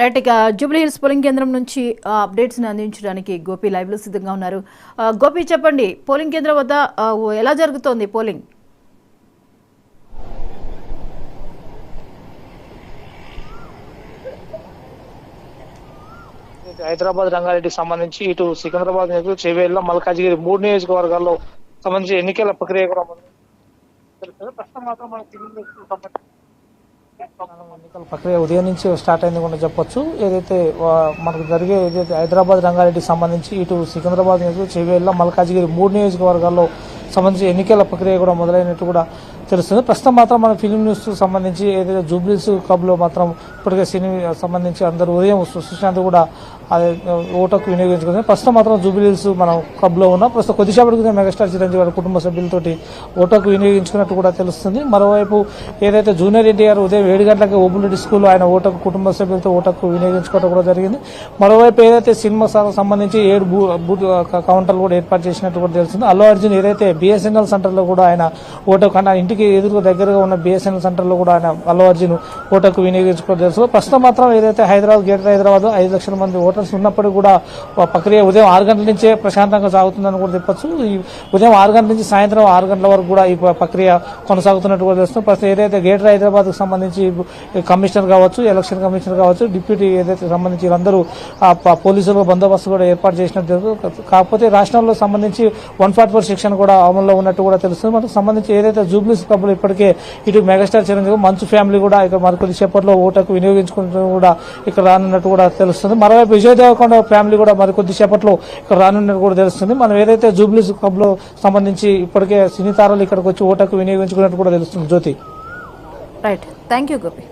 Right ఇక Jubilee hills polling కేంద్రం నుంచి అప్డేట్స్ ని అందించడానికి గోపి లైవ్ లో సిద్ధంగా ఉన్నారు. గోపి చెప్పండి, పోలింగ్ కేంద్రం వద్ద ఎలా జరుగుతోంది పోలింగ్? హైదరాబాద్ రంగారెడ్డికి సంబంధించి ఇటు సికింద్రాబాద్ చేవేళ్ళ మల్కాజిగిరి 3 నియోజకవర్గాల్లో సంబంధించి ఎన్నికల ప్రక్రియ కూడా ప్రస్తుతం మాత్రం ఎన్నికల ప్రక్రియ ఉదయం నుంచి స్టార్ట్ అయింది కూడా చెప్పొచ్చు. ఏదైతే మనకు జరిగే ఏదైతే హైదరాబాద్ రంగారెడ్డికి సంబంధించి ఇటు సికింద్రాబాద్ చేవేళ్ళ మల్కాజిగిరి 3 నియోజకవర్గాల్లో సంబంధించి ఎన్నికల ప్రక్రియ కూడా మొదలైనట్టు కూడా తెలుస్తుంది. ప్రస్తుతం మాత్రం మన ఫిలిం న్యూస్ సంబంధించి ఏదైతే జూబ్లీస్ క్లబ్ లో మాత్రం ఇప్పటికే సినీ సంబంధించి అందరూ ఉదయం సుశాంత్ కూడా ఓటుకు వినియోగించుకుంది. ప్రస్తుతం మాత్రం జూబ్లీస్ మనం క్లబ్ లో ఉన్నాం. ప్రస్తుతం కొద్దిసేపటికి మెగాస్టార్ చిరంజీవి గారి కుటుంబ సభ్యులతోటి ఓటుకు వినియోగించుకున్నట్టు కూడా తెలుస్తుంది. మరోవైపు ఏదైతే జూనియర్ ఎన్టీఆర్ ఉదయం 7 గంటలకి ఓబులెడ్డి స్కూల్ ఆయన ఓటుకు కుటుంబ సభ్యులతో ఓటుకు వినియోగించుకోవడం కూడా జరిగింది. మరోవైపు ఏదైతే సినిమా సంబంధించి 7 బూత్ కౌంటర్లు కూడా ఏర్పాటు చేసినట్టు కూడా తెలుస్తుంది. అల్లు అర్జున్ ఏదైతే బిఎస్ఎన్ఎల్ సెంటర్ లో కూడా ఆయన ఓటుకు ఇంటికి ఎదురుగా దగ్గరగా ఉన్న బిఎస్ఎన్ఎల్ సెంటర్ లో కూడా ఆయన అల్లు అర్జున్ ఓటుకు వినియోగించుకోవడం తెలుసు. ప్రస్తుతం మాత్రం ఏదైతే గ్రేటర్ హైదరాబాద్ 5 లక్షల మంది ఓటర్స్ ఉన్నప్పటికీ కూడా ప్రక్రియ ఉదయం 6 గంటల నుంచే ప్రశాంతంగా సాగుతుందని కూడా చెప్పొచ్చు. ఈ ఉదయం 6 గంటల నుంచి సాయంత్రం 6 గంటల వరకు కూడా ఈ ప్రక్రియ కొనసాగుతున్నట్టు కూడా తెలుస్తుంది. ప్రస్తుతం ఏదైతే గ్రేటర్ హైదరాబాద్ కు సంబంధించి కమిషనర్ కావచ్చు, ఎలక్షన్ కమిషనర్ కావచ్చు, డిప్యూటీ ఏదైతే సంబంధించి వీళ్ళందరూ పోలీసులు బందోబస్తు కూడా ఏర్పాటు చేసినట్టు. కాకపోతే రాష్ట్రంలో సంబంధించి 144 సెక్షన్ కూడా అమల్లో ఉన్నట్టు కూడా తెలుస్తుంది. మనకు సంబంధించి ఏదైతే జూబ్లీస్ క్లబ్ లో ఇప్పటికే ఇటు మెగాస్టార్ చిరంజీవి మంచు ఫ్యామిలీ కూడా ఇక మరికొద్ది సేపట్లో ఓటుకు వినియోగించుకుంటూ కూడా ఇక్కడ రానున్నట్టు కూడా తెలుస్తుంది. మరోవైపు విజయ్ దేవరకొండ ఫ్యామిలీ కూడా మరికొద్ది సేపట్లో ఇక్కడ రానున్నట్టు కూడా తెలుస్తుంది. మనం ఏదైతే జూబ్లీస్ క్లబ్ లో సంబంధించి ఇప్పటికే సినీ తారలు ఇక్కడికి వచ్చి ఓటుకు వినియోగించుకున్నట్టు కూడా తెలుస్తుంది. Jyothi, right, thank you Gopi.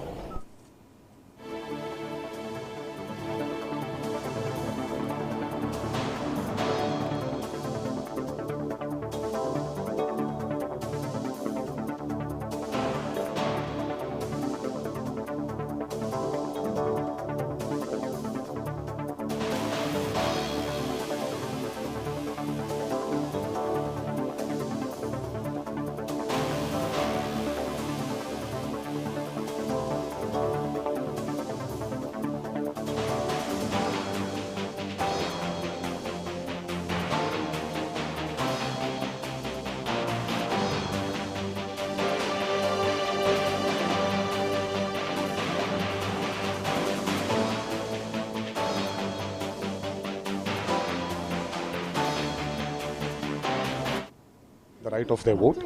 The right of their vote.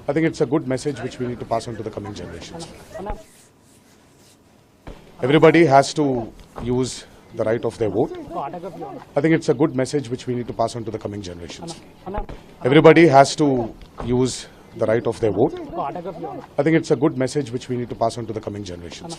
I think it's a good message which we need to pass on to the coming generations. Everybody has to use the right of their vote. I think it's a good message which we need to pass on to the coming generations. Everybody has to use the right of their vote. I think it's a good message which we need to pass on to the coming generations.